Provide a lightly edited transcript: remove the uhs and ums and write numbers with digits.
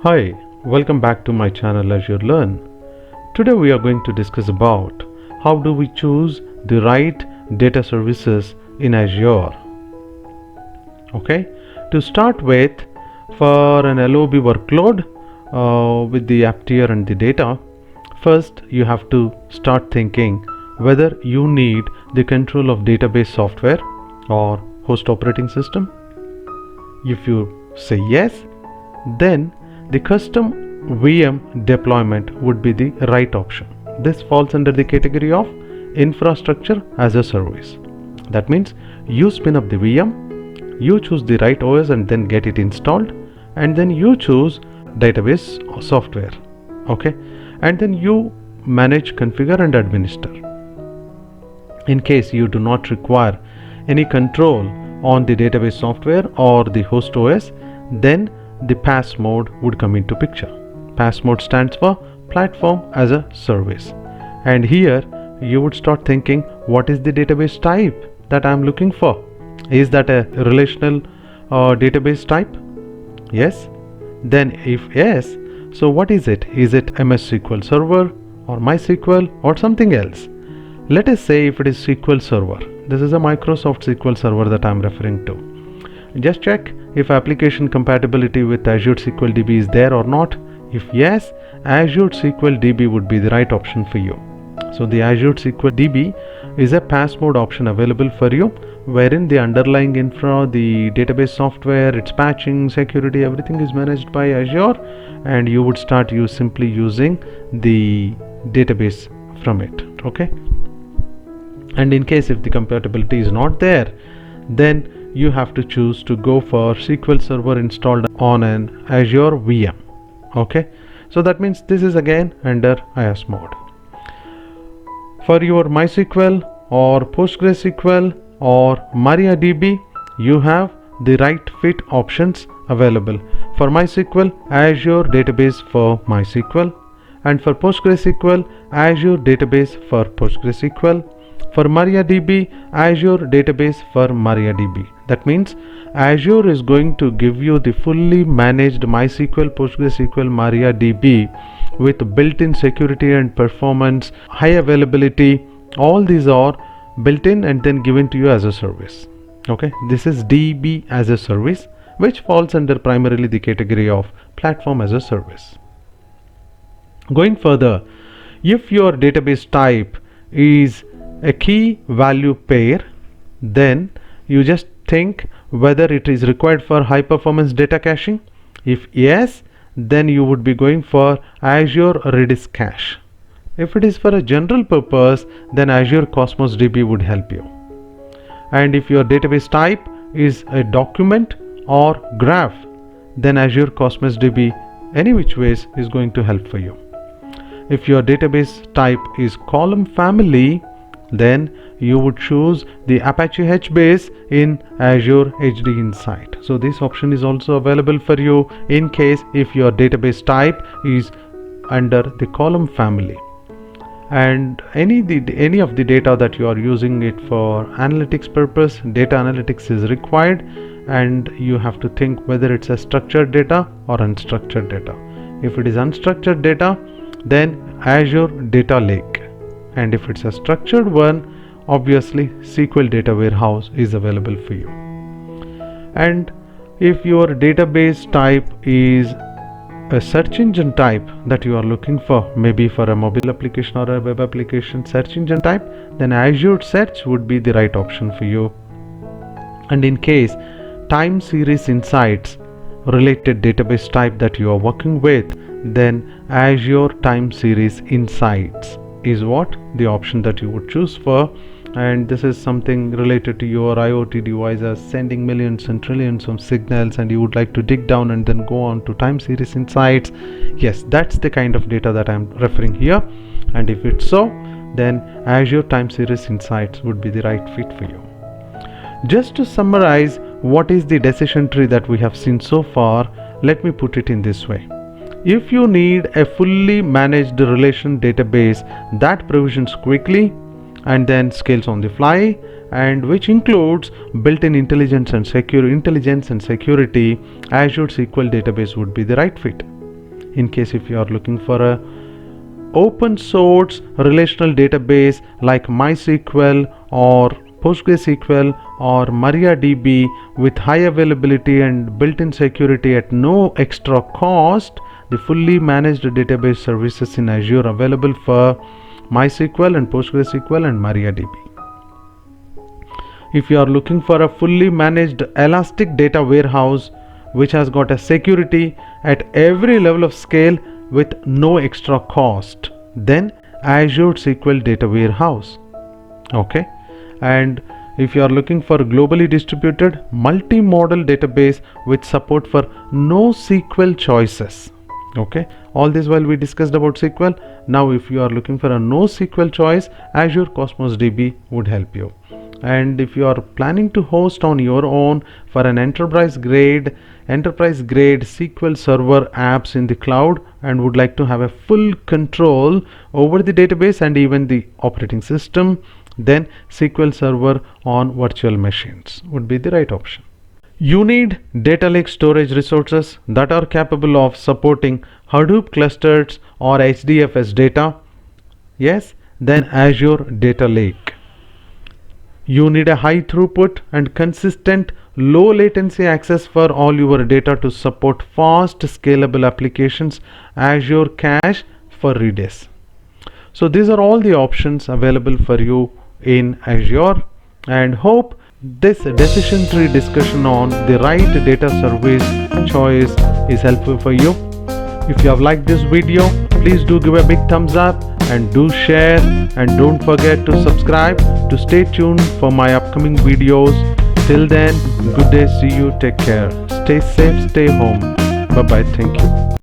Hi, welcome back to my channel Azure Learn. Today we are going to discuss about how do we choose the right data services in Azure. Okay, to start with, for an LOB workload with the app tier and the data, first you have to start thinking whether you need the control of database software or host operating system. If you say yes, then the custom VM deployment would be the right option. This falls under the category of infrastructure as a service. That means you spin up the VM, you choose the right OS and then get it installed, and then you choose database software. Okay, and then you manage, configure and administer. In case you do not require any control on the database software or the host OS, then the PaaS mode would come into picture. PaaS mode stands for Platform as a Service. And here you would start thinking, what is the database type that I am looking for? Is that a relational database type? Yes. Then if yes, so what is it? Is it MS SQL Server or MySQL or something else? Let us say if it is SQL Server. This is a Microsoft SQL Server that I am referring to. Just check if application compatibility with Azure SQL DB is there or not. If yes, Azure SQL DB would be the right option for you. So the Azure SQL DB is a PaaS mode option available for you, wherein the underlying infra, the database software, its patching, security, everything is managed by Azure, and you would start simply using the database from it. Okay. And in case if the compatibility is not there, then you have to choose to go for SQL Server installed on an Azure VM. Okay, so that means this is again under IaaS mode. For your MySQL or PostgreSQL or MariaDB, you have the right fit options available. For MySQL, Azure Database for MySQL, and for PostgreSQL, Azure Database for PostgreSQL. For MariaDB, Azure Database for MariaDB. That means Azure is going to give you the fully managed MySQL, PostgreSQL, MariaDB with built-in security and performance, high availability. All these are built in and then given to you as a service. Okay, this is DB as a service, which falls under primarily the category of platform as a service. Going further, if your database type is a key value pair, then you just think whether it is required for high performance data caching. If yes, then you would be going for Azure Redis Cache. If it is for a general purpose, then Azure Cosmos DB would help you. And if your database type is a document or graph, then Azure Cosmos DB any which ways is going to help for you. If your database type is column family, then you would choose the Apache HBase in Azure HD Insight. So this option is also available for you in case if your database type is under the column family, and any of the data that you are using it for analytics purpose, data analytics is required, and you have to think whether it's a structured data or unstructured data. If it is unstructured data, then Azure Data Lake. And if it's a structured one, obviously SQL Data Warehouse is available for you. And if your database type is a search engine type that you are looking for, maybe for a mobile application or a web application search engine type, then Azure Search would be the right option for you. And in case time series insights related database type that you are working with, then Azure Time Series Insights is what the option that you would choose for. And this is something related to your IoT devices sending millions and trillions of signals, and you would like to dig down and then go on to time series insights. Yes, that's the kind of data that I'm referring here. And if it's so, then Azure Time Series Insights would be the right fit for you. Just to summarize what is the decision tree that we have seen so far, let me put it in this way. If you need a fully managed relation database that provisions quickly and then scales on the fly and which includes built-in intelligence and security, Azure SQL database would be the right fit. In case if you are looking for a open source relational database like MySQL or PostgreSQL or MariaDB with high availability and built-in security at no extra cost, the fully managed database services in Azure available for MySQL and PostgreSQL and MariaDB. If you are looking for a fully managed elastic data warehouse which has got a security at every level of scale with no extra cost, then Azure SQL Data Warehouse. Okay, and if you are looking for globally distributed multi-model database with support for NoSQL choices. Okay, all this while we discussed about SQL. Now if you are looking for a NoSQL choice, Azure Cosmos DB would help you. And if you are planning to host on your own for an enterprise grade SQL Server apps in the cloud and would like to have a full control over the database and even the operating system, then SQL Server on virtual machines would be the right option. You need data lake storage resources that are capable of supporting Hadoop clusters or HDFS data. Yes, then Azure Data Lake. You need a high throughput and consistent low latency access for all your data to support fast scalable applications, Azure Cache for Redis. So these are all the options available for you in Azure, and hope this decision tree discussion on the right data service choice is helpful for you. If you have liked this video, please do give a big thumbs up and do share, and don't forget to subscribe to stay tuned for my upcoming videos. Till then, good day, see you, take care, stay safe, stay home. Bye bye, thank you.